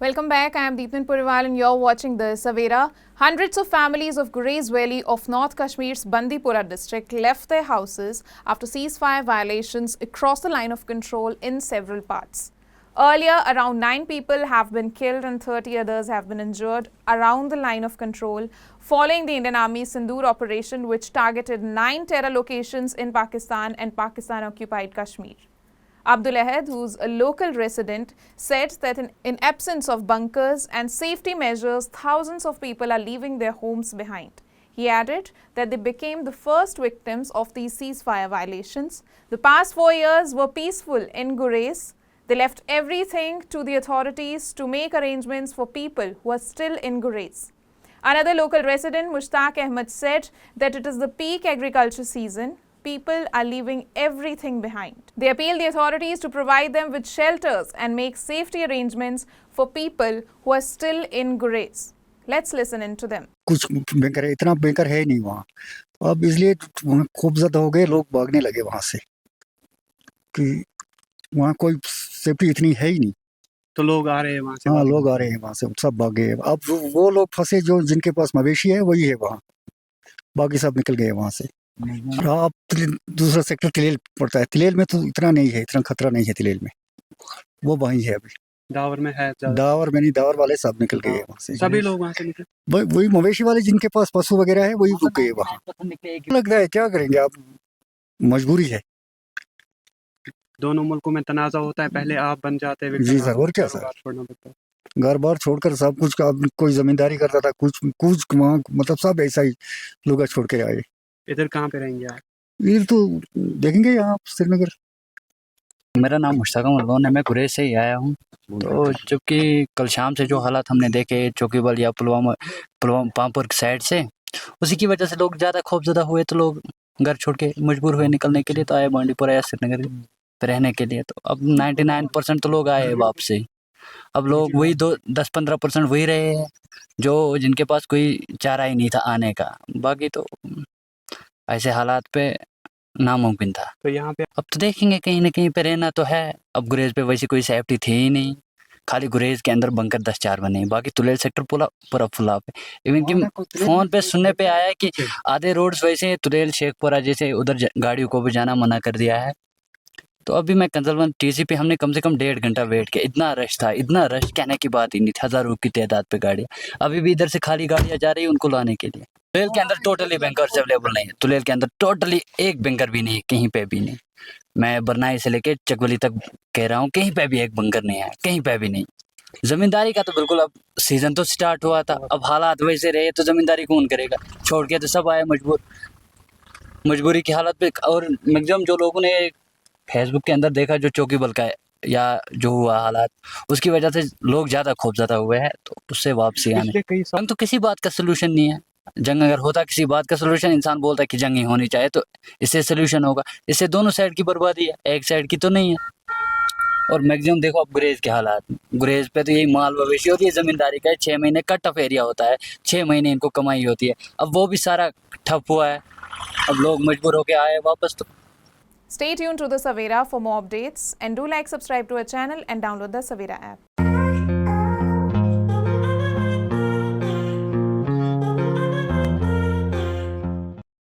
Welcome back. I am Deepman Puriwal and you're watching the Savera. Hundreds of families of Gurez Valley of North Kashmir's Bandipora district left their houses after ceasefire violations across the line of control in several parts. Earlier, around 9 people have been killed and 30 others have been injured around the line of control following the Indian Army's Sindoor operation, which targeted 9 terror locations in Pakistan and Pakistan-occupied Kashmir. Abdul Ahad, who's a local resident, said that in absence of bunkers and safety measures, thousands of people are leaving their homes behind. He added that they became the first victims of these ceasefire violations. The past 4 years were peaceful in Gurez. They left everything to the authorities to make arrangements for people who are still in Gurez. Another local resident, Mushtaq Ahmed, said that it is the peak agriculture season. People are leaving everything behind. They appealed the authorities to provide them with shelters and make safety arrangements for people who are still in Gurez. Let's listen in to them. कुछ banker है, इतना banker है नहीं वहाँ, अब इसलिए वहाँ खूब ज्यादा हो गए, लोग भागने लगे वहाँ से कि वहाँ कोई सेफ्टी इतनी है ही नहीं। तो लोग आ रहे हैं वहाँ से? हाँ, लोग आ रहे हैं वहाँ से, सब भाग गए। अब वो लोग फंसे जो जिनके पास मवेशी है वही है वहाँ, बाकी सब निकल गए वहाँ से। आप दूसरा सेक्टर तिलेल पड़ता है, तिलेल में तो इतना नहीं है, इतना खतरा नहीं है तिलेल में, वो वहीं है अभी। दावर में है ज़्यादा? दावर में नहीं, दावर वाले सब निकल गए वहाँ से, सभी लोग वहाँ से निकले? वही मवेशी वाले जिनके पास पशु वगैरह है वही रुक गए वहाँ। लगता है क्या करेंगे, आप मजबूरी है। दोनों मुल्कों में तनाज़ा होता है, पहले आप बन जाते हैं जी सर, और क्या सर, छोड़ना पड़ता है। घर बार छोड़कर सब कुछ का, कोई जमींदारी करता था, कुछ वहाँ मतलब सब ऐसा ही लोग छोड़ के आए। इधर कहाँ पे रहेंगे आप? इधर तो देखेंगे यहाँ श्रीनगर। मेरा नाम मुश्ताक मलवान है, मैं गुरेज से ही आया हूँ। तो जबकि कल शाम से जो हालात हमने देखे चौकीबल या पुलवामा पामपुर की साइड से, उसी की वजह से लोग ज़्यादा खौफजदा हुए, तो लोग घर छोड़ के मजबूर हुए निकलने के लिए, तो आए बांडीपुरा या श्रीनगर पे रहने के लिए। तो अब 99% तो लोग आए वापसी। अब लोग वही 10-15% वही रहे हैं जो जिनके पास कोई चारा ही नहीं था आने का, बाकी तो ऐसे हालात पे नामुमकिन था। तो यहाँ पे अब तो देखेंगे, कहीं ना कहीं पे रहना तो है। अब गुरेज पे वैसी कोई सेफ्टी थी ही नहीं, खाली गुरेज के अंदर बंकर 10-4 बने, बाकी तुलेल सेक्टर पूरा फुला पे। इवन कि फोन पे सुनने पे आया कि आधे रोड्स वैसे तुलेल शेखपुरा जैसे उधर गाड़ियों को भी जाना मना कर दिया है। तो अभी मैं कंसलवन टीसी पे हमने कम से कम 1.5 घंटा वेट किया, इतना रश था, इतना रश कहने की बात ही नहीं थी, हज़ारों की तादाद पे गाड़ियाँ। अभी भी इधर से खाली गाड़ियाँ जा रही है उनको लाने के लिए। तुलेल के अंदर टोटली बैंकर्स अवेलेबल नहीं है, तुलेल के अंदर टोटली एक बैंकर भी नहीं है, कहीं पे भी नहीं। मैं बरनाई से लेके चकवली तक कह रहा हूँ, कहीं पे भी एक बंकर नहीं है, कहीं पे भी नहीं। जमींदारी का तो बिल्कुल, अब सीजन तो स्टार्ट हुआ था, अब हालात वैसे रहे तो जमींदारी कौन करेगा, छोड़ के तो सब आए मजबूरी की हालत पे। और मैक्सिमम जो लोगों ने फेसबुक के अंदर देखा जो चौकी बल का है या जो हुआ हालात, उसकी वजह से लोग ज़्यादा खौफज़दा हुए हैं, तो उससे वापसी आने। जंग तो किसी बात का सलूशन नहीं है। जंग अगर होता किसी बात का सलूशन, इंसान बोलता है कि जंग ही होनी चाहिए, तो इससे सलूशन होगा। इससे दोनों साइड की बर्बादी है, एक साइड की तो नहीं है। और मैक्सिमम देखो अब गुरेज के हालात, गुरेज पे तो यही माल मवेशी और ये ज़मींदारी का है। 6 महीने कट ऑफ एरिया होता है, 6 महीने इनको कमाई होती है, अब वो भी सारा ठप हुआ है। अब लोग मजबूर होकर आए वापस। तो Stay tuned to the Savera for more updates and do like, subscribe to our channel and download the Savera app.